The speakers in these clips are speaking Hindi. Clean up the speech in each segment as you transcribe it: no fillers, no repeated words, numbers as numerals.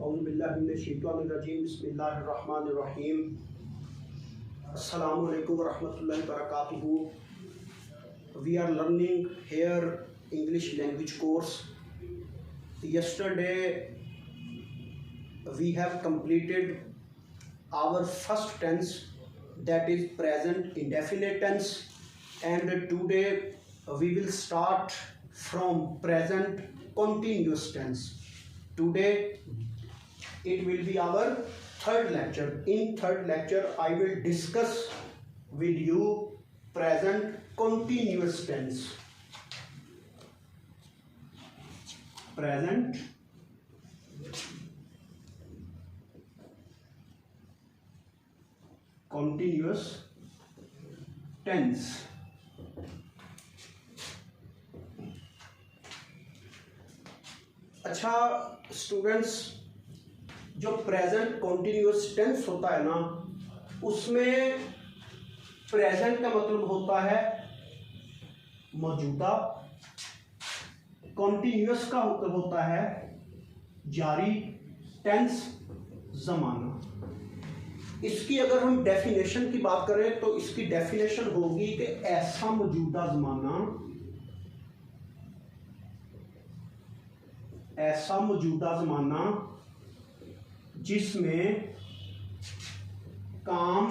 बिस्मिल्लाहिर्रहमानिर्रहीम। अस्सलामु अलैकुम वरहमतुल्लाहि वबरकातुहू। We are learning here English language course. Yesterday we have completed our first tense, that is present indefinite tense, and today we will start from present continuous tense. Today it will be our third lecture. In third lecture I will discuss with you present continuous tense. Present continuous tense. अच्छा स्टूडेंट्स, जो प्रेजेंट कॉन्टिन्यूअस टेंस होता है ना, उसमें प्रेजेंट का मतलब होता है मौजूदा, कॉन्टिन्यूअस का मतलब होता है जारी, टेंस जमाना। इसकी अगर हम डेफिनेशन की बात करें तो इसकी डेफिनेशन होगी कि ऐसा मौजूदा जमाना, ऐसा मौजूदा जमाना जिसमें काम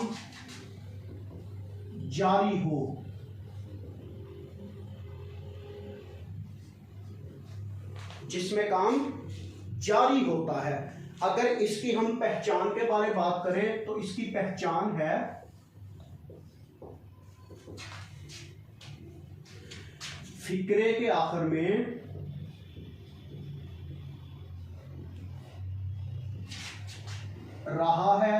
जारी हो, जिसमें काम जारी होता है। अगर इसकी हम पहचान के बारे में बात करें तो इसकी पहचान है फिक्रे के आखिर में रहा है,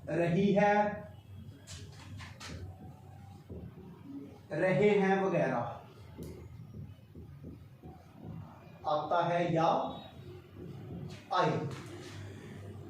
रही है, रहे हैं वगैरह आता है या आए।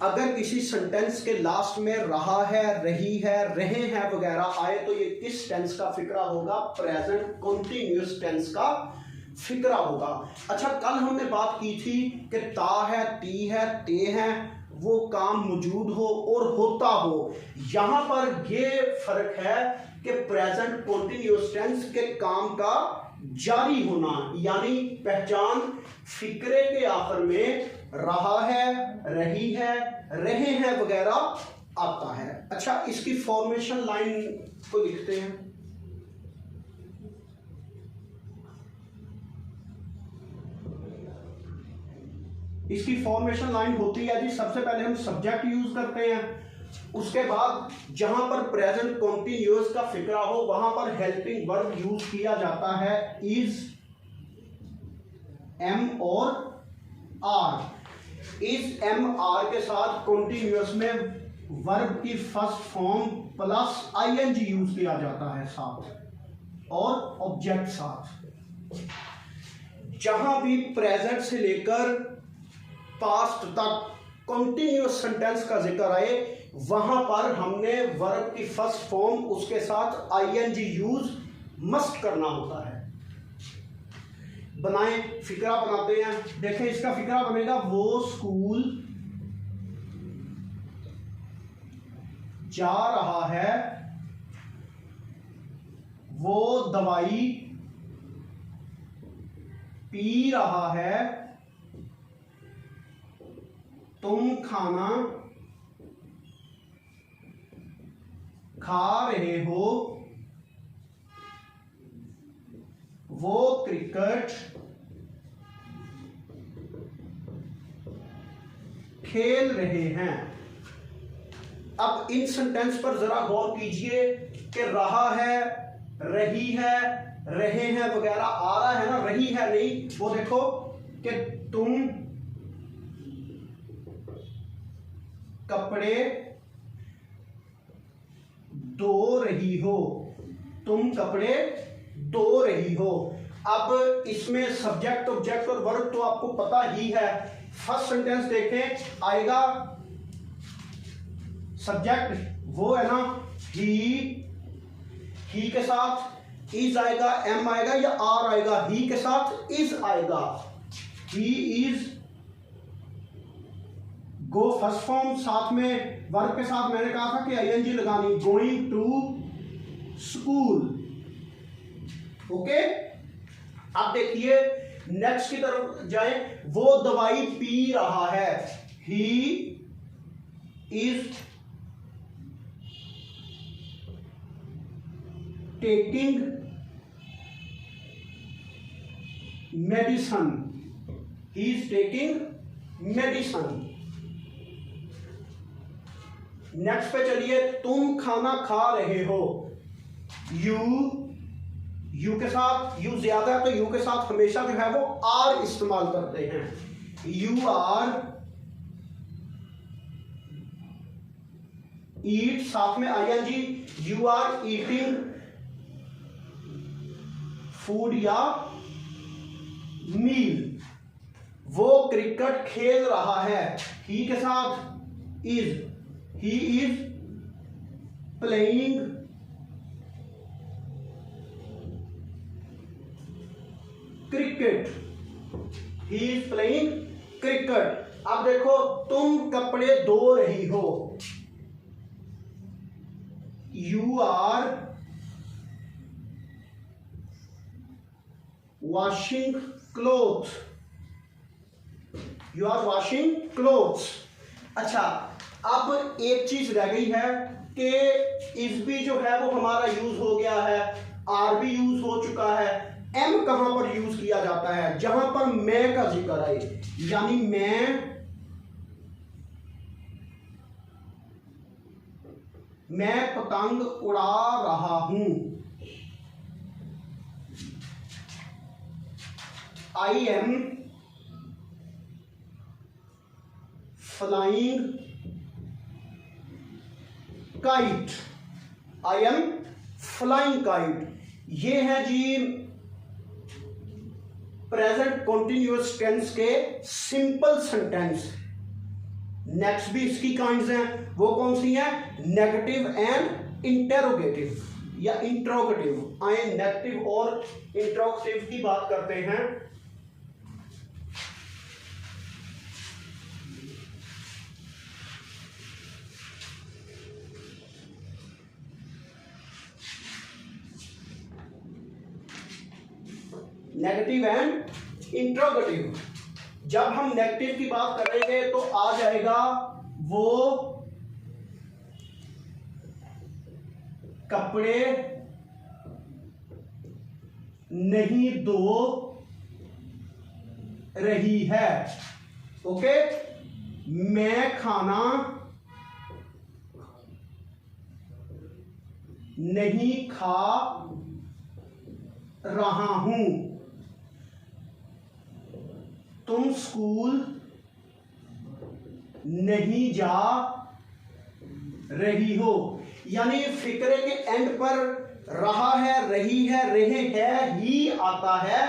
अगर किसी सेंटेंस के लास्ट में रहा है, रही है, रहे हैं वगैरह आए तो ये किस टेंस का फिक्रा होगा? प्रेजेंट कॉन्टिन्यूअस टेंस का फिक्रा होगा। अच्छा, कल हमने बात की थी कि ता है, ती है, ते है, वो काम मौजूद हो और होता हो। यहां पर ये फर्क है कि प्रेजेंट कॉन्टिन्यूअस टेंस के काम का जारी होना, यानी पहचान फिक्रे के आखिर में रहा है, रही है, रहे हैं वगैरह आता है। अच्छा, इसकी फॉर्मेशन लाइन को लिखते हैं। इसकी फॉर्मेशन लाइन होती है जी, सबसे पहले हम सब्जेक्ट यूज करते हैं, उसके बाद जहां पर प्रेजेंट कॉन्टिन्यूअस का फिक्रा हो वहां पर हेल्पिंग वर्ब यूज किया जाता है इज, एम और आर। इज, एम, आर के साथ कॉन्टिन्यूअस में वर्ब की first form plus ING use किया जाता है साथ, और ऑब्जेक्ट साथ। जहां भी प्रेजेंट से लेकर पास्ट तक कॉन्टिन्यूअस सेंटेंस का जिक्र आए वहां पर हमने वर्ब की फर्स्ट फॉर्म उसके साथ आईएनजी यूज मस्ट करना होता है। बनाएं, फिक्रा बनाते हैं। देखें, इसका फिक्रा बनेगा वो स्कूल जा रहा है, वो दवाई पी रहा है, तुम खाना खा रहे हो, वो क्रिकेट खेल रहे हैं। अब इन सेंटेंस पर जरा गौर कीजिए कि रहा है, रही है, रहे हैं वगैरह आ रहा है ना, रही है नहीं। वो देखो कि तुम कपड़े धो रही हो, तुम कपड़े धो रही हो। अब इसमें सब्जेक्ट, ऑब्जेक्ट और वर्ब तो आपको पता ही है। फर्स्ट सेंटेंस देखें, आएगा सब्जेक्ट वो है ना ही के साथ इज आएगा, एम आएगा या आर आएगा। ही के साथ इज आएगा, he is go first form, साथ में वर्ब के साथ मैंने कहा था कि आईएनजी लगानी, गोइंग टू स्कूल। ओके, अब देखिए नेक्स्ट की तरफ जाए। वो दवाई पी रहा है, he is taking medicine, he is taking medicine. Next पे चलिए, तुम खाना खा रहे हो, यू के साथ, यू ज्यादा है तो यू के साथ हमेशा जो है वो आर इस्तेमाल करते हैं। यू आर ईट, साथ में ING, you are eating food या मील। वो क्रिकेट खेल रहा है, ही के साथ is, he is playing cricket, he is playing cricket. अब देखो, तुम कपड़े धो रही हो, you are washing cloth, you are washing clothes. अच्छा, अब एक चीज रह गई है कि इस भी जो है वो हमारा यूज हो गया है, आर भी यूज हो चुका है, एम कहां पर यूज किया जाता है? जहां पर मैं का जिक्र आए, यानी मैं पतंग उड़ा रहा हूं, I M flying kite, I am flying kite. ये है जी प्रेजेंट कॉन्टिन्यूअस टेंस के सिंपल सेंटेंस। नेक्स्ट भी इसकी काइंड्स हैं, वो कौन सी हैं? नेगेटिव एंड इंटेरोगेटिव या इंट्रोगेटिव। आए नेगेटिव और इंट्रोगेटिव की बात करते हैं। Negative and interrogative. जब हम नेगेटिव की बात करेंगे तो आ जाएगा वो कपड़े नहीं धो रही है, ओके। मैं खाना नहीं खा रहा हूं, तुम स्कूल नहीं जा रही हो। यानी फिक्रे के एंड पर रहा है, रही है, रहे है ही आता है,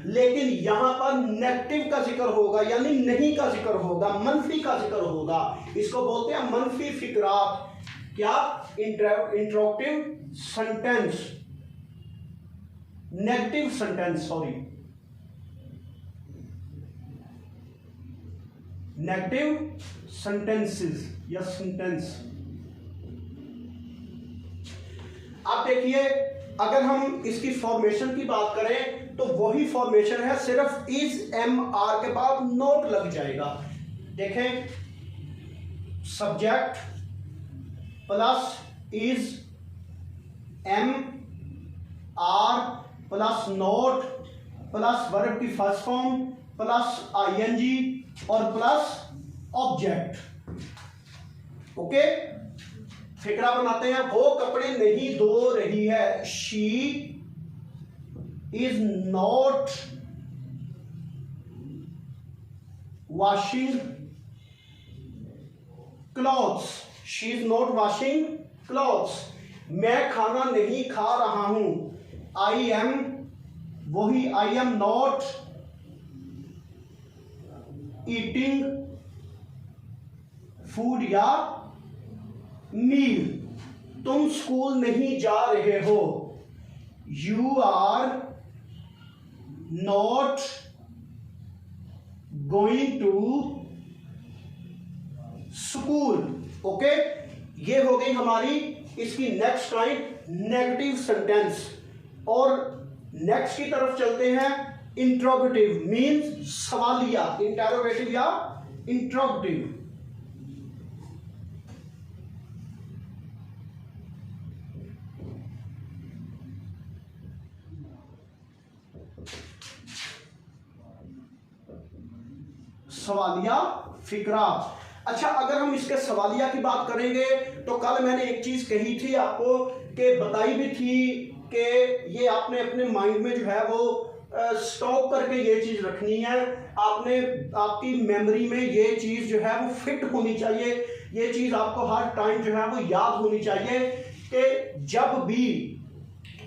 लेकिन यहां पर नेगेटिव का जिक्र होगा, यानी नहीं का जिक्र होगा, मनफी का जिक्र होगा। इसको बोलते हैं मनफी फिक्रात। क्या? Interrogative sentence, negative sentence, sorry, negative sentences या सेंटेंस। आप देखिए, अगर हम इसकी फॉर्मेशन की बात करें तो वही फॉर्मेशन है, सिर्फ इज एम आर के बाद नोट लग जाएगा। देखें, subject plus is am are plus not plus verb की फर्स्ट फॉर्म प्लस आईएनजी और प्लस ऑब्जेक्ट, ओके। फिक्रा बनाते हैं। वो कपड़े नहीं धो रही है, she is not washing clothes, she is not washing clothes. मैं खाना नहीं खा रहा हूं, आई एम, वही I am not eating food या मील। तुम स्कूल नहीं जा रहे हो, you are not going to school. Okay, ये हो गई हमारी इसकी नेक्स्ट काइंड नेगेटिव सेंटेंस। और नेक्स्ट की तरफ चलते हैं, इंट्रोगेटिव मींस सवालिया, इंटेरोगेटिव या इंट्रोगेटिव। सवालिया फिक्रा। अच्छा, अगर हम इसके सवालिया की बात करेंगे तो कल मैंने एक चीज कही थी आपको कि बताई भी थी कि ये आपने अपने माइंड में जो है वो स्टॉक करके ये चीज रखनी है। आपने आपकी मेमोरी में ये चीज जो है वो फिट होनी चाहिए। ये चीज आपको हर टाइम जो है वो याद होनी चाहिए कि जब भी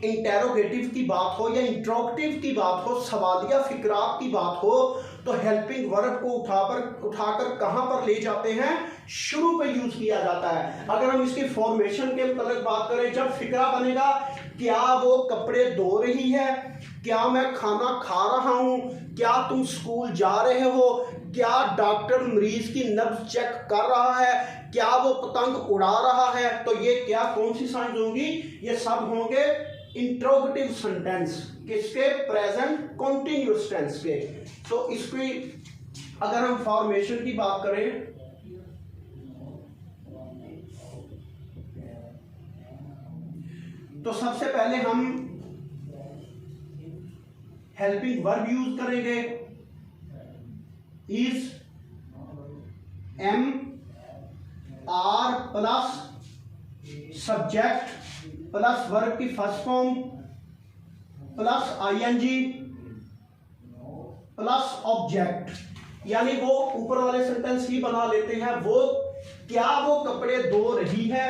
इंटेरोगेटिव की बात हो या इंट्रोगेटिव की बात हो, सवालिया फिक्रात की बात हो, तो हेल्पिंग वर्ब को उठाकर कहां पर ले जाते हैं? शुरू पे यूज किया जाता है। अगर हम इसकी फॉर्मेशन के मतलब बात करें, जब फिक्रा बनेगा, क्या वो कपड़े धो रही है, क्या मैं खाना खा रहा हूं, क्या तुम स्कूल जा रहे हो, क्या डॉक्टर मरीज की नब्ज चेक कर रहा है, क्या वो पतंग उड़ा रहा है, तो ये क्या कौन सी साइंस होंगी? ये सब होंगे इंट्रोगेटिव सेंटेंस। किसके? प्रेजेंट कॉन्टिन्यूअस टेंस के। तो इसकी अगर हम फॉर्मेशन की बात करें, तो सबसे पहले हम हेल्पिंग वर्ब यूज करेंगे, is, am, are plus subject plus verb की first form plus I N G plus object, यानी वो ऊपर वाले सेंटेंस ही बना लेते हैं। वो क्या वो कपड़े धो रही है,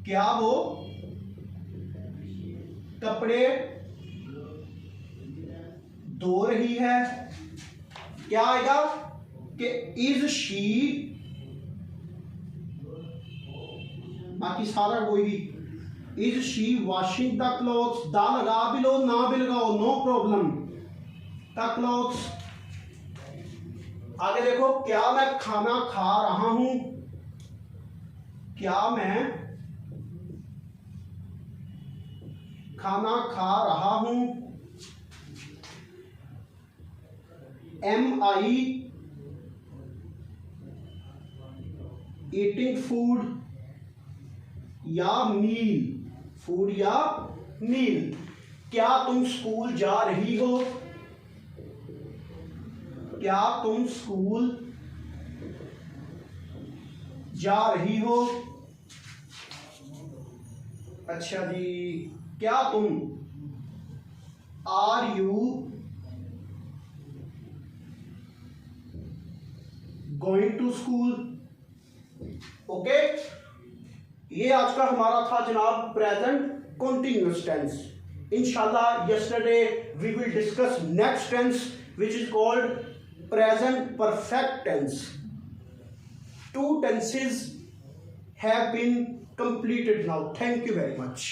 क्या वो कपड़े धो रही है। क्या आएगा कि इज शी, बाकी सारा वही, is she washing the clothes, दा लगा भी लो ना भी लगाओ, नो प्रॉब्लम, द क्लॉथ्स। आगे देखो, क्या मैं खाना खा रहा हूं, क्या मैं खाना खा रहा हूं, एम आई ईटिंग फूड या मील, फूड या मील। क्या तुम स्कूल जा रही हो, क्या तुम स्कूल जा रही हो। अच्छा जी, क्या तुम, are you going to school. Okay, ये आज का हमारा था जनाब प्रेजेंट कंटिन्यूअस टेंस। इंशाल्लाह yesterday we will discuss next tense which is called present perfect tense. 2 tenses have been completed now. Thank you very much.